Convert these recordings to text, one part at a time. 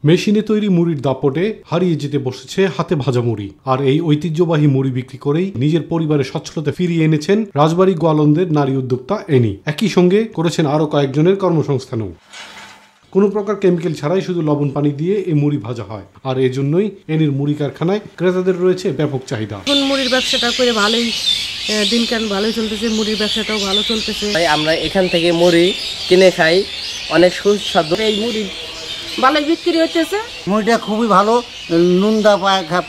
মেশিনে তৈরি মুড়ির দাপটে হারিয়ে যেতে বসেছে হাতে ভাজা মুড়ি। আর এই ঐতিহ্যবাহী মুড়ি বিক্রি করেই নিজের পরিবারের সচ্ছলতা ফিরিয়ে এনেছেন রাজবাড়ী গোয়ালন্দের নারী উদ্যোক্তা এনি। একই সঙ্গে করেছেন আরও কয়েকজনের কর্মসংস্থানও। কোনো প্রকার কেমিক্যাল ছাড়াই শুধু লবণ পানি দিয়ে এই মুড়ি ভাজা হয়। আর এই জন্যই এনির মুড়ি কারখানায় ক্রেতাদের রয়েছে ব্যাপক চাহিদা। মুড়ির ব্যবসাটা করে ভালোই দিনকাল ভালোই চলতেছে, মুড়ির ব্যবসাটাও ভালো চলতেছে। আমরা এখান থেকে মুড়ি কিনে খাই, অনেক সুস্বাদু। এই মুড়ি ভালোই বিক্রি হচ্ছে। মুড়িটা খুবই ভালো, নুনদা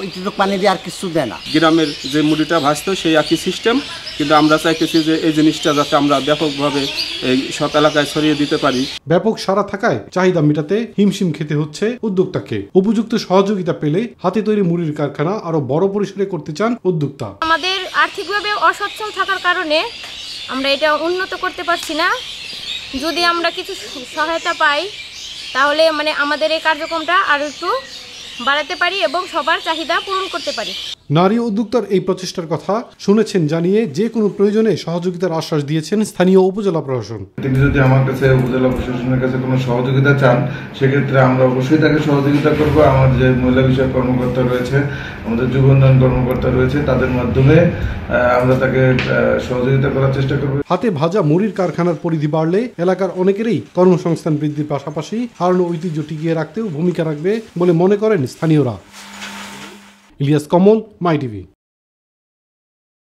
একটু পানি দিয়ে আর কিছু দেয় না। গ্রামের যে মুড়িটা ভাজতো সেই একই সিস্টেম, কিন্তু আমরা চাইতেছি যে এই জিনিসটা যাতে আমরা ব্যাপকভাবে এই সব এলাকায় ছড়িয়ে দিতে পারি। ব্যাপক সাড়া থাকায় চাহিদা মেটাতে হিমশিম খেতে হচ্ছে উদ্যোক্তাকে। উপযুক্ত সহযোগিতা পেলে হাতে তৈরি মুড়ির কারখানা আরো বড় পরিসরে করতে চান উদ্যোক্তা। আমাদের আর্থিকভাবে অসচ্ছল থাকার কারণে আমরা এটা উন্নত করতে পারছি না। যদি আমরা কিছু সহায়তা পাই তাহলে আমাদের এই কার্যক্রমটা আরো একটু বাড়াতে পারি এবং সবার চাহিদা পূরণ করতে পারি। নারী উদ্যোক্তার এই প্রচেষ্টার কথা শুনেছেন জানিয়ে যে কোনো প্রয়োজনে সহযোগিতার আশ্বাস দিয়েছেন স্থানীয় উপজেলা প্রশাসন। তিনি যদি আমার কাছে উপজেলা প্রশাসনের কাছে কোনো সহযোগিতা চান, সেক্ষেত্রে আমরা অবশ্যই তাকে সহযোগিতা করব। আমার যে মহিলা বিষয়ক কর্মকর্তা রয়েছে, আমাদের যুব উন্নয়ন কর্মকর্তা রয়েছে, তাদের মাধ্যমে আমরা তাকে সহযোগিতা করার চেষ্টা করব। হাতে ভাজা মুড়ির কারখানার পরিধি বাড়লে এলাকার অনেকেরই কর্মসংস্থান বৃদ্ধির পাশাপাশি হারানো ঐতিহ্য টিকিয়ে রাখতেও ভূমিকা রাখবে বলে মনে করেন স্থানীয়রা। ইলিয়াস কমল, মাই টিভি।